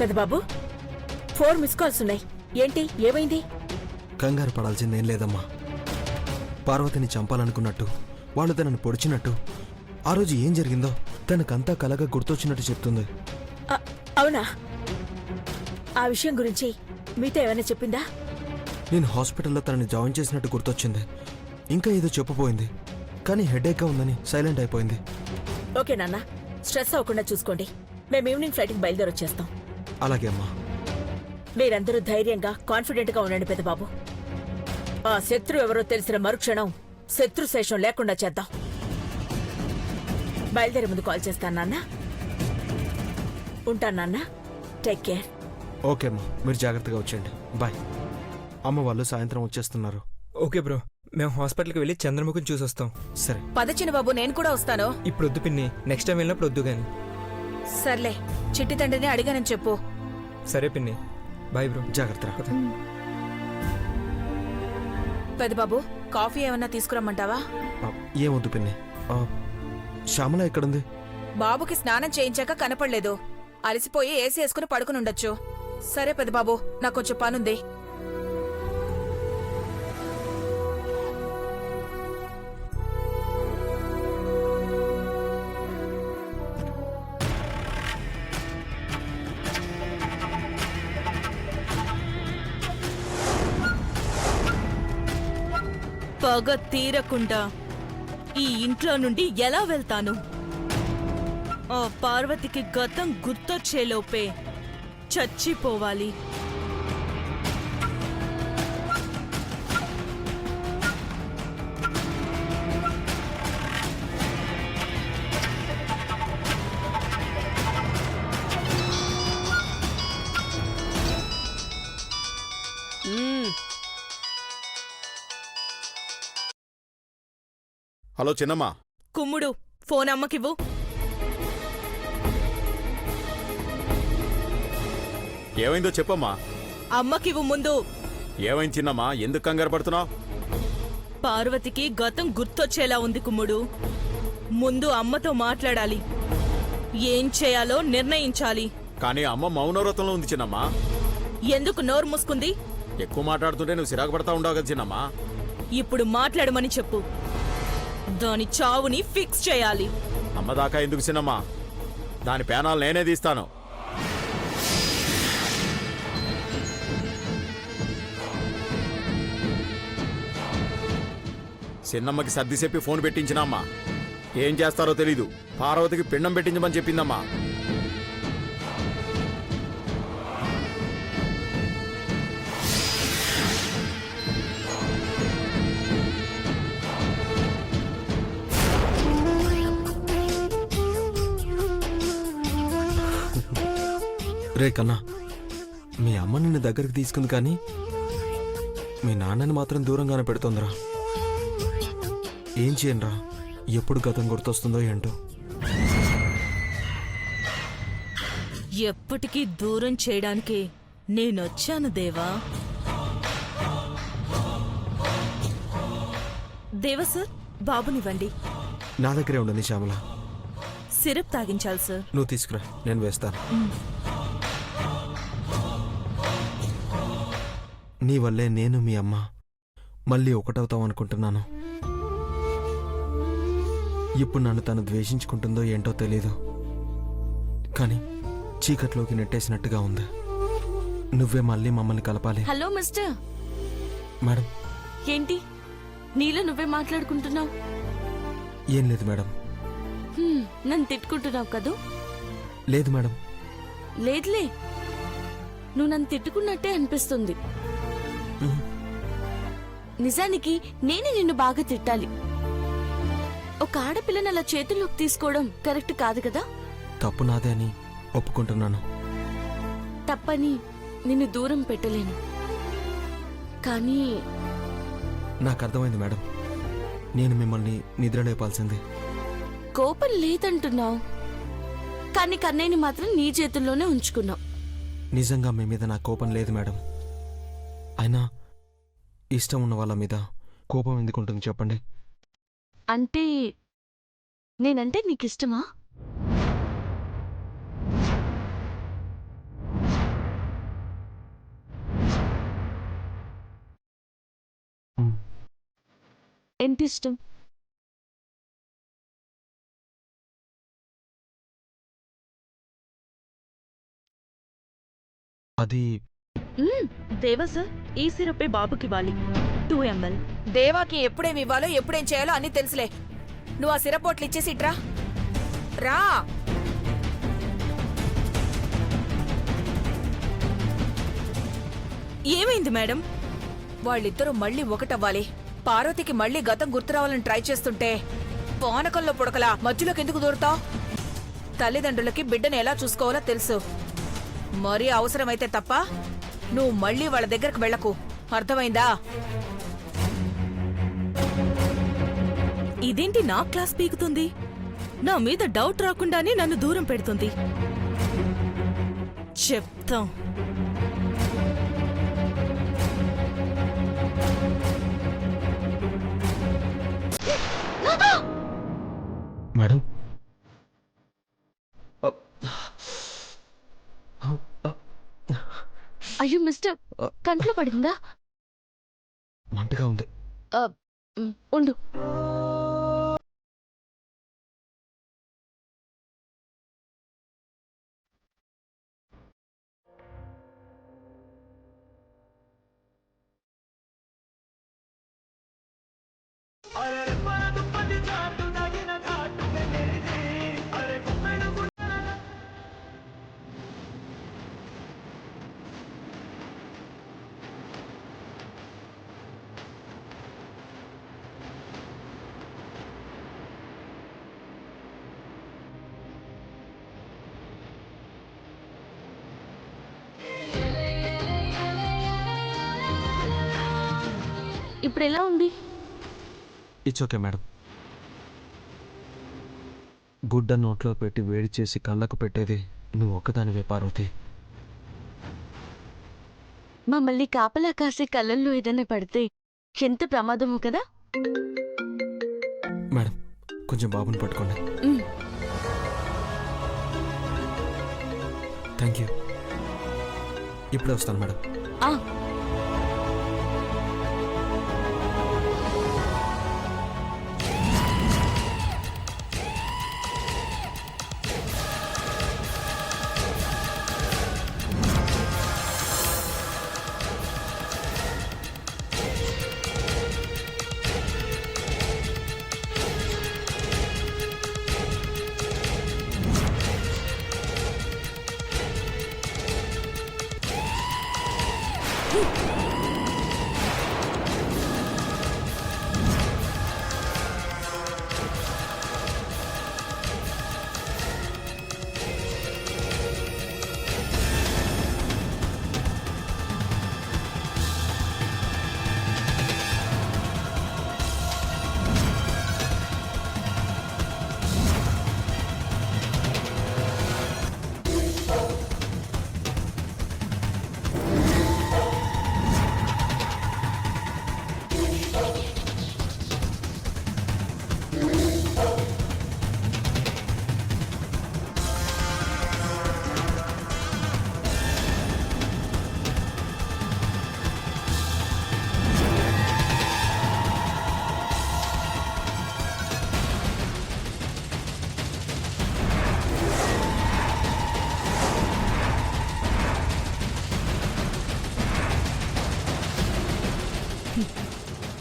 పెద్దబాబు 4 miss calls ఉన్నాయి. ఏంటి, ఏమైంది? కంగారు పడాల్సిందేం లేదమ్మా. పార్వతిని చంపాలనుకున్నట్టు, వాళ్ళు తనని పొడిచినట్టు, ఆ రోజు ఏం జరిగిందో తనకంతా కలగా గుర్తొచ్చినట్టు చెప్తుంది. అవునా? ఆ విషయం గురించి మీతో ఏమైనా చెప్పిందా? నేను హాస్పిటల్లో తనని జాయిన్ చేసినట్టు గుర్తొచ్చింది. ఇంకా ఏదో చెప్పబోయింది, కానీ హెడేక్గా ఉందని సైలెంట్ అయిపోయింది. ఓకే నాన్న, స్ట్రెస్ అవ్వకుండా చూసుకోండి. మేము ఈవినింగ్ ఫ్లైట్కి బయలుదేరొచ్చేస్తాం. అలాగే అమ్మా. మీరందరూ ధైర్యంగా కాన్ఫిడెంట్గా ఉండండి పెద్దబాబు. ఆ శత్రు ఎవరో తెలిసిన మరుక్షణం శత్రుశేషం లేకుండా చేద్దాం. బయలుదేరే ముందు కాల్ చేస్తాను నాన్న. ఉంటాను నాన్న. Take care. ఓకే అమ్మా, మీరు జాగ్రత్తగా వచ్చేయండి. బాయ్. అమ్మ వాళ్ళు సాయంత్రం వచ్చేస్తున్నారు. ఓకే బ్రో, మేము హాస్పిటల్కి వెళ్ళి చంద్రముఖం చూసొస్తాం. సరే. పదచిన బాబు, నేను కూడా వస్తాను. ఇప్పుడు వద్దు పిన్ని, నెక్స్ట్ టైం వెళ్ళినప్పుడు వద్దు గాని. సర్లే, చిట్టి తండ్రిని అడిగానని చెప్పు. సరే పిన్ని, బాయ్ బ్రో. జాగ్రత్త. పెద్దబాబు, కాఫీ ఏమన్నా తీసుకురమ్మంటావా? ఏమొద్దు పిన్ని. శ్యామల ఎక్కడుంది? బాబుకి స్నానం చేయించాక కనపడలేదు. అలసిపోయి ఏసీ వేసుకుని పడుకుని ఉండొచ్చు. సరే పెద్దబాబు, నాకు కొంచెం పనుంది. పగ తీరకుండా ఈ ఇంట్లో నుండి ఎలా వెళ్తాను? ఆ పార్వతికి గతం గుర్తొచ్చేలోపే చచ్చిపోవాలి. హలో చిన్నమ్మా. కుమ్ముడు, ఫోన్ అమ్మకివ్వు. ఏమైందో చెప్పమ్మా. అమ్మకివ్వు ముందు. ఏమైంది చిన్నమ్మా, ఎందుకు కంగారు పడుతున్నావు? పార్వతికి గతం గుర్తొచ్చేలా ఉంది కుమ్ముడు. ముందు అమ్మతో మాట్లాడాలి. ఏం చేయాలో నిర్ణయించాలి. కానీ అమ్మ మౌనవ్రతంలో ఉంది చిన్నమ్మా. ఎందుకు నోరు మూసుకుంది? ఎక్కువ మాట్లాడుతుంటే నువ్వు సిరాకు పడతా ఉండవు కదా చిన్నమ్మా. ఇప్పుడు మాట్లాడమని చెప్పు. దాని చావుని ఫిక్స్ చేయాలి. అమ్మ దాకా ఎందుకు చిన్నమ్మా, దాని పేనాలు నేనే తీస్తాను. చిన్నమ్మకి సర్ది చెప్పి ఫోన్ పెట్టించినమ్మా. ఏం చేస్తారో తెలీదు. పార్వతికి పిండం పెట్టించమని చెప్పిందమ్మా. రే కన్నా, మీ అమ్మ నిన్ను దగ్గరికి తీసుకుంది కానీ మీ నాన్నని మాత్రం దూరంగానే పెడుతోందిరా. ఏం చేయనురా, ఎప్పుడు గతం గుర్తొస్తుందో ఏంటో. ఎప్పటికీ దూరం చేయడానికి నేనొచ్చాను దేవా. దేవా సార్, బాబునివ్వండి. నా దగ్గరే ఉండని శ్యామల. Syrup తాగించాలి sir. నువ్వు తీసుకురా, నేను వేస్తాను. నీ వల్లే నేను మీ అమ్మ మళ్ళీ ఒకటవుతాం అనుకుంటున్నాను. ఇప్పుడు నన్ను తను ద్వేషించుకుంటుందో ఏంటో తెలీదు, కానీ చీకట్లోకి నెట్టేసినట్టుగా ఉంది. నువ్వే మళ్ళీ మమ్మల్ని కలపాలి. Hello mister. మేడం. ఏంటి నీలో నువ్వే మాట్లాడుకుంటున్నావు? ఏం లేదు మేడం. నన్ను తిట్టుకుంటున్నావు కదూ? లేదు మేడం. లేదులే, నువ్వు నన్ను తిట్టుకున్నట్టే అనిపిస్తుంది. నిజానికి నేనే నిన్ను బాగా తిట్టాలి. ఒక ఆడపిల్లని అలా చేతుల్లోకి తీసుకోవడం కరెక్ట్ కాదు కదా? తప్పు నాదే అని ఒప్పుకుంటున్నాను. తప్పని నిన్ను దూరం పెట్టలేను, కానీ నాకు అర్థమైంది మేడం. నేను మిమ్మల్ని నిద్రలేపాల్సింది. కోపం లేదంటున్నావు, కానీ కన్నయ్యని మాత్రం నీ చేతుల్లోనే ఉంచుకున్నావు. నిజంగా మీ మీద నా కోపం లేదు మేడం. అయినా ఇష్టం ఉన్న వాళ్ళ మీద కోపం ఎందుకుంటుంది చెప్పండి? అంటే నేనంటే నీకిష్టమా? ఎంత ఇష్టం? అది దేవా సార్, ఈ సిరప్ బాబుకి ఇవ్వాలి 2 ml. దేవాకి ఎప్పుడేం ఇవ్వాలో ఎప్పుడేం చేయాలో అన్నీ తెలుసులే. నువ్వు ఆ సిరప్ బాటిల్ ఇచ్చేసి ఇట్రా. రా. ఏమైంది మేడం? వాళ్ళిద్దరూ మళ్ళీ ఒకటవ్వాలి. పార్వతికి మళ్ళీ గతం గుర్తురావాలని ట్రై చేస్తుంటే పానకంలో పుడకలా మధ్యలోకి ఎందుకు దూరుతావు? తల్లిదండ్రులకి బిడ్డను ఎలా చూసుకోవాలో తెలుసు. మరీ అవసరమైతే తప్ప నువ్వు మళ్ళీ వాళ్ళ దగ్గరకు వెళ్ళకు. అర్థమైందా? ఇదేంటి నా క్లాస్ పీకుతుంది? నా మీద డౌట్ రాకుండానే నన్ను దూరం పెడుతుంది. చెప్తాం. మేడం అయ్యో మిస్టర్, కంట్లో పడిందా? మంటగా ఉంది. ఉండు. ఇప్పుడు ఎలా ఉంది? It's okay madam. గుడ్డ నోట్లో పెట్టి వేడి చేసి కళ్ళకు పెట్టేది నువ్వు ఒక్కదానివే పార్వతి. మమ్మల్ని కాపలా కాసే కళ్ళల్లో ఏదైనా పడితే ఎంత ప్రమాదమో కదా. మేడం కొంచెం బాబుని పట్టుకోండి. Thank you. ఇప్పుడే వస్తాను మేడం. ఆ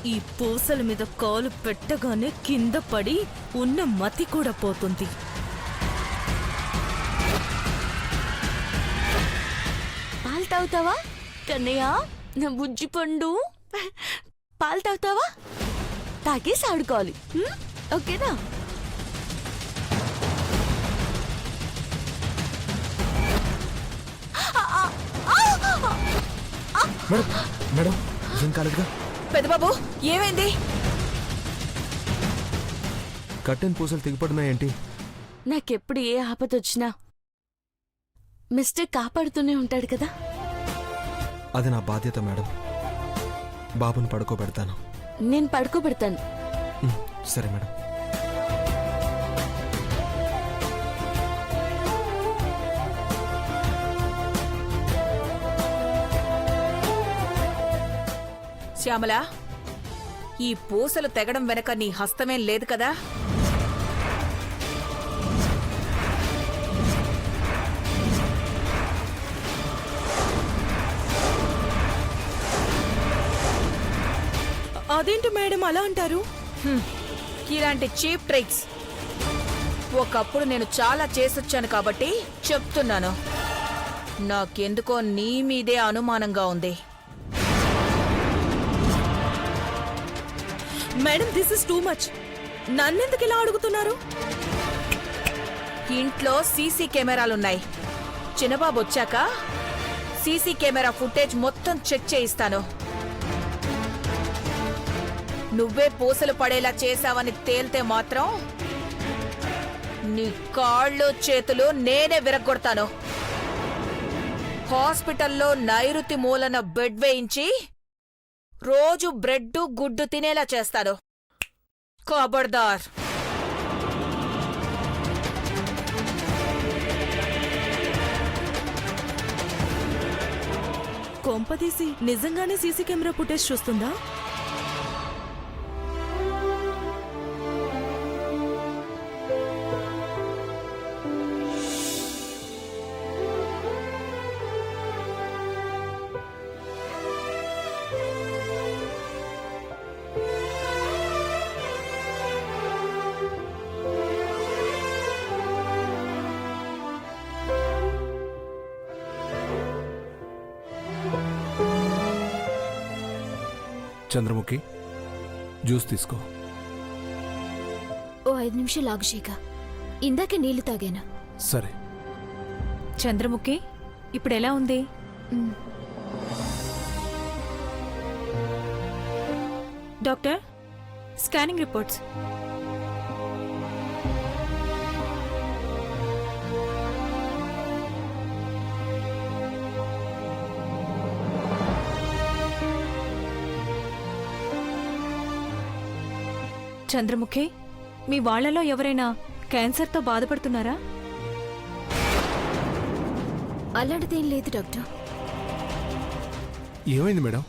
ఈ పూసల మీద కాలు పెట్టగానే కింద పడి ఉన్న మతి కూడా పోతుంది. పాలు తాగుతావా కన్నయ్య? నా బుజ్జి పండు, పాలు తాగుతావా? తాగేసి ఆడుకోవాలి, ఓకేనా? మేడం మేడం ఏం కాలేదుగా? పెద్దబాబు ఏమైంది? కట్టెన్ పూసలు తెగిపడున్నాయేంటి? నాకెప్పుడు ఏ ఆపదొచ్చినా మిస్టర్ కాపాడుతూనే ఉంటాడు కదా. అది నా బాధ్యత మేడం. బాబుని పడుకోబెడతాను. నేను పడుకోబెడతాను. సరే మేడం. శ్యామల, ఈ పూసలు తెగడం వెనక నీ హస్తమేం లేదు కదా? అదేంటి మేడం అలా అంటారు? ఇలాంటి చీప్ ట్రిక్స్ ఒకప్పుడు నేను చాలా చేసొచ్చాను కాబట్టి చెప్తున్నాను. నాకెందుకో నీ మీదే అనుమానంగా ఉంది. Madam this is too much. నన్నెందుకు ఇలా అడుగుతున్నారు? ఇంట్లో సీసీ కెమెరాలున్నాయి. చిన్నబాబు వచ్చాక సీసీ కెమెరా ఫుటేజ్ మొత్తం చెక్ చేయిస్తాను. నువ్వే పూసలు పడేలా చేశావని తేల్తే మాత్రం నీ కాళ్ళు చేతులు నేనే విరగ్గొడతాను. హాస్పిటల్లో నైరుతి మూలన బెడ్ వేయించి రోజు బ్రెడ్ గుడ్డు తినేలా చేస్తాను. ఖబర్దార్. కొంపదీసి నిజంగానే సీసీ కెమెరా ఫుటేజ్ చూస్తుందా? చంద్రముఖి, జ్యూస్ తీసుకో. ఓ 5 నిమిషాలు ఆగు శేఖ. ఇందాకే నీళ్లు తాగాను. సరే. చంద్రముఖి ఇప్పుడు ఎలా ఉంది? Doctor, scanning reports. చంద్రముఖి, మీ వాళ్లలో ఎవరైనా క్యాన్సర్తో బాధపడుతున్నారా? అలాంటిదేం లేదు డాక్టర్. ఏమైంది మేడం?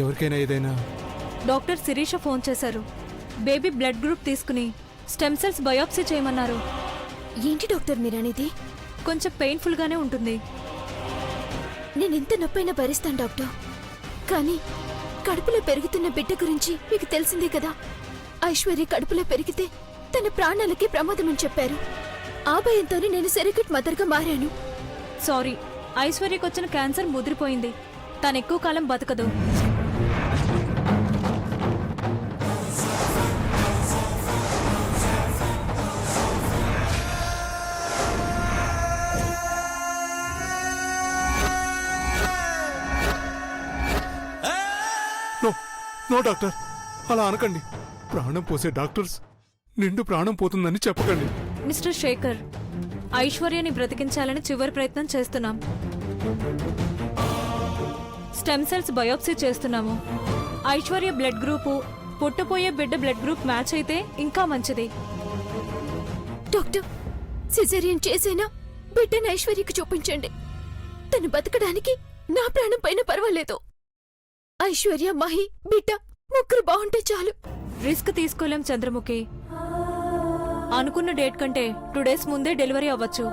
ఎవరికైనా ఏదైనా? డాక్టర్ శిరీష ఫోన్ చేశారు. బేబీ బ్లడ్ గ్రూప్ తీసుకుని స్టెమ్ సెల్స్ బయాప్సీ చేయమన్నారు. ఏంటి డాక్టర్ మీరనేది? కొంచెం పెయిన్ఫుల్గానే ఉంటుంది. నేనెంత నొప్పైనా భరిస్తాను డాక్టర్. కానీ కడుపులో పెరుగుతున్న బిడ్డ గురించి మీకు తెలిసిందే కదా. ఐశ్వర్య కడుపులో పెరిగితే తన ప్రాణాలకి ప్రమాదమని చెప్పారు. ఆ భయంతోనే నేను సర్రోగేట్ మదర్గా మారాను. సారీ, ఐశ్వర్యకు వచ్చిన క్యాన్సర్ ముదిరిపోయింది. తను ఎక్కువ కాలం బతకదు. నో నో డాక్టర్, అలా అనకండి. ప్రాణం పోసే డాక్టర్స్ నిండు ప్రాణం పోతుందని చెప్పకండి. మిస్టర్ శేఖర్, ఐశ్వర్యని బ్రతికించాలని చివరి ప్రయత్నం చేస్తున్నాం. స్టెమ్ సెల్స్ బయాప్సీ చేస్తున్నాము. ఐశ్వర్య బ్లడ్ గ్రూపు పుట్టపోయే బిడ్డ బ్లడ్ గ్రూప్ మ్యాచ్ అయితే ఇంకా మంచిది. డాక్టర్, సిజేరియన్ చేసేనా బిడ్డను ఐశ్వర్యకి చూపించండి. తను బతకడానికి నా ప్రాణం పైన పర్వాలేదు. ఐశ్వర్య, మహి, బిడ్డ ముగ్గురు బాగుంటే చాలు. రిస్క్ తీసుకోలేం చంద్రముఖి. అనుకున్న డేట్ కంటే 2 days ముందే డెలివరీ అవ్వచ్చు.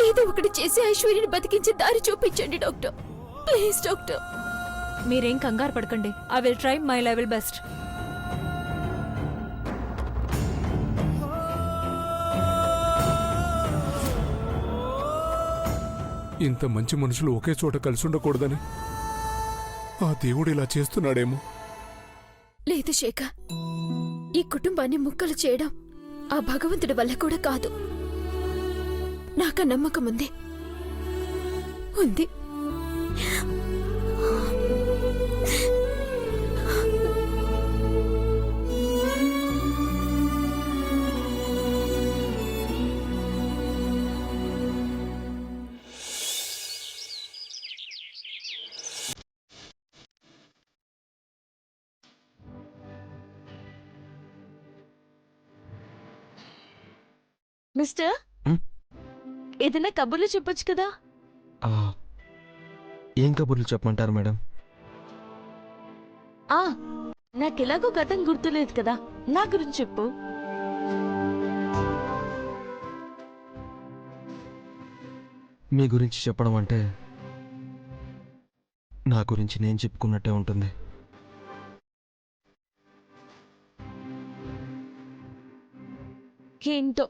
ఏదో ఒకటి చేసి ఐశ్వర్యని బతికించే దారి చూపించండి డాక్టర్. Please doctor. మీరేం కంగారు పడకండి. I will try my level best. ఇంత మంచి మనుషులు ఒకే చోట కలిసి ఉండకూడదని ఆ దేవుడు ఇలా చేస్తున్నాడేమో. లేదు శేఖర్, ఈ కుటుంబాన్ని ముక్కలు చేయడం ఆ భగవంతుడి వల్ల కూడా కాదు. నాక నమ్మకం ఉంది. మిస్టర్, ఏదైనా కబుర్లు చెప్పొచ్చు కదా. ఏం కబుర్లు చెప్పమంటారు మేడం? నాకెలాగో గతం గుర్తులేదు కదా, నా గురించి చెప్పు. మీ గురించి చెప్పడం అంటే నా గురించి నేను చెప్పుకున్నట్టే ఉంటుంది. ఏంటో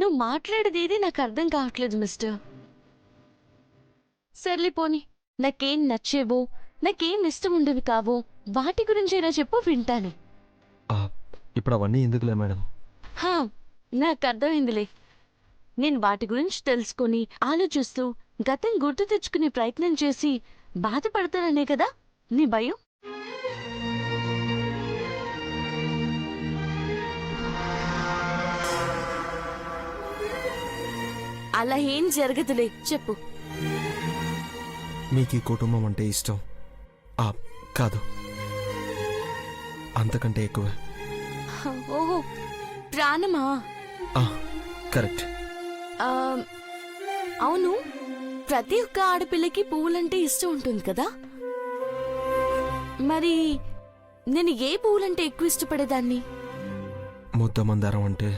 నువ్వు మాట్లాడేది నాకు అర్థం కావట్లేదు మిస్టర్. సర్లే పోని, నాకేం నచ్చేవో నాకేం ఇష్టం ఉండేవి కావో వాటి గురించైనా చెప్పు, వింటాను. ఇప్పుడు అవన్నీ ఎందుకులే మేడం. హా, నాకు అర్థమైందిలే. నేను వాటి గురించి తెలుసుకొని ఆలోచిస్తూ గతం గుర్తు తెచ్చుకునే ప్రయత్నం చేసి బాధపడతాననే కదా నీ భయం? అలా ఏం జరగదులే, చెప్పు. మీకు ఈ కుటుంబం అంటే ఇష్టం కాదు, అంతకంటే ఎక్కువే. ఓహో, ప్రాణమా? కరెక్ట్. అవును, ప్రతి ఒక్క ఆడపిల్లకి పువ్వులంటే ఇష్టం ఉంటుంది కదా. మరి నేను ఏ పువ్వులంటే ఎక్కువ ఇష్టపడేదాన్ని? ముద్ద మందారం అంటే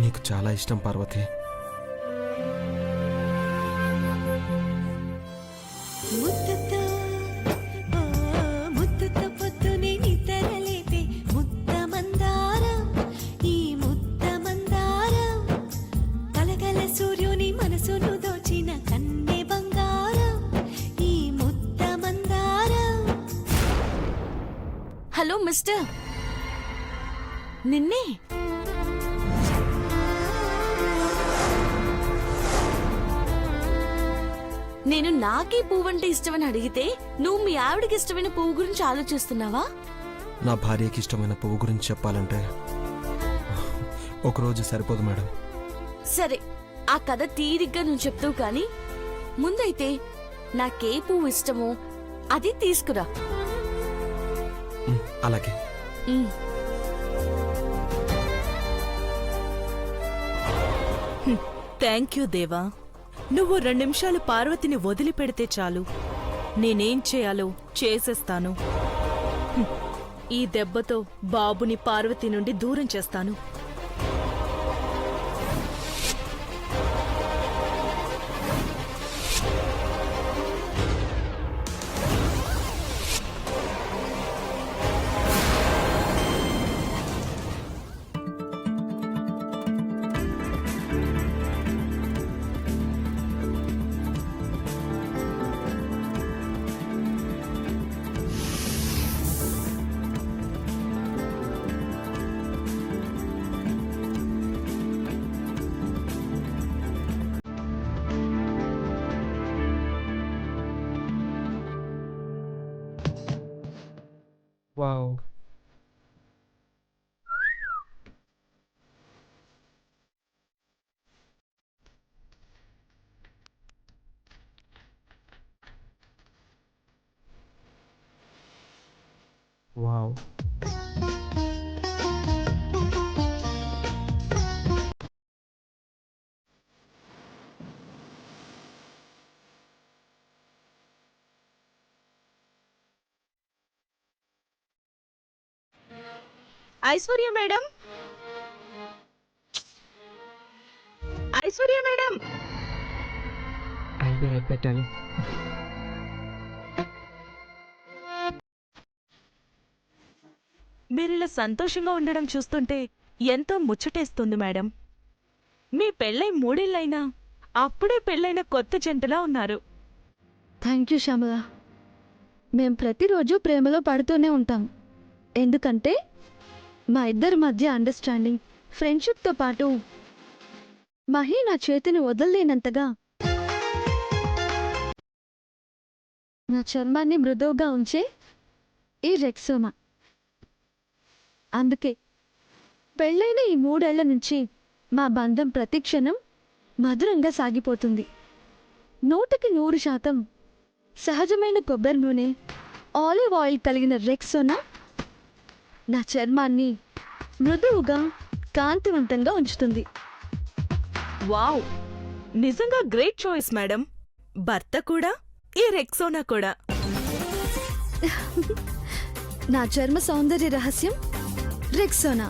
నీకు చాలా ఇష్టం పార్వతి. హలో మిస్టర్, నిన్నే. నేను నాకే పువ్వంటే ఇష్టమని అడిగితే నువ్వు మీ ఆవిడకి ఇష్టమైన పువ్వు గురించి ఆలోచిస్తున్నావా? నా భార్యకి ఇష్టమైన పువ్వు గురించి చెప్పాలంటే ఒకరోజు సరిపోదు మేడం. సరే, ఆ కథ తీరిగ్గా నువ్వు చెప్తావు కానీ ముందైతే నాకే పువ్వు ఇష్టమో అది తీసుకురా. అలాగే. థ్యాంక్ యూ దేవా. నువ్వు 2 నిమిషాలు పార్వతిని వదిలిపెడితే చాలు, నేనేం చేయాలో చేసేస్తాను. ఈ దెబ్బతో బాబుని పార్వతి నుండి దూరం చేస్తాను. Wow. Wow. Aishwarya madam, Aishwarya madam. పెట్టాలి. మీరిలా సంతోషంగా ఉండడం చూస్తుంటే ఎంతో ముచ్చటేస్తుంది మేడం. మీ పెళ్ళై 3 ఏళ్ళైనా అప్పుడే పెళ్ళైన కొత్త జంటలా ఉన్నారు. Thank you Shyamala. మేం ప్రతిరోజు ప్రేమలో పడుతూనే ఉంటాం. ఎందుకంటే మా ఇద్దరి మధ్య అండర్స్టాండింగ్, ఫ్రెండ్షిప్తో పాటు మహి నా చేతిని వదలలేనంతగా నా చర్మాన్ని మృదువుగా ఉంచే ఈ రెక్సోనా. అందుకే పెళ్ళైన ఈ 3 ఏళ్ల నుంచి మా బంధం ప్రతిక్షణం మధురంగా సాగిపోతుంది. 100% సహజమైన కొబ్బరి నూనె, ఆలివ్ ఆయిల్ కలిగిన రెక్సోనా నా చర్మాన్ని మృదువుగా, కాంతివంతంగా ఉంచుతుంది. వావ్, నిజంగా గ్రేట్ చాయిస్ మేడం. భర్త కూడా, ఈ రెక్సోనా కూడా. నా చర్మ సౌందర్య రహస్యం రెక్సోనా.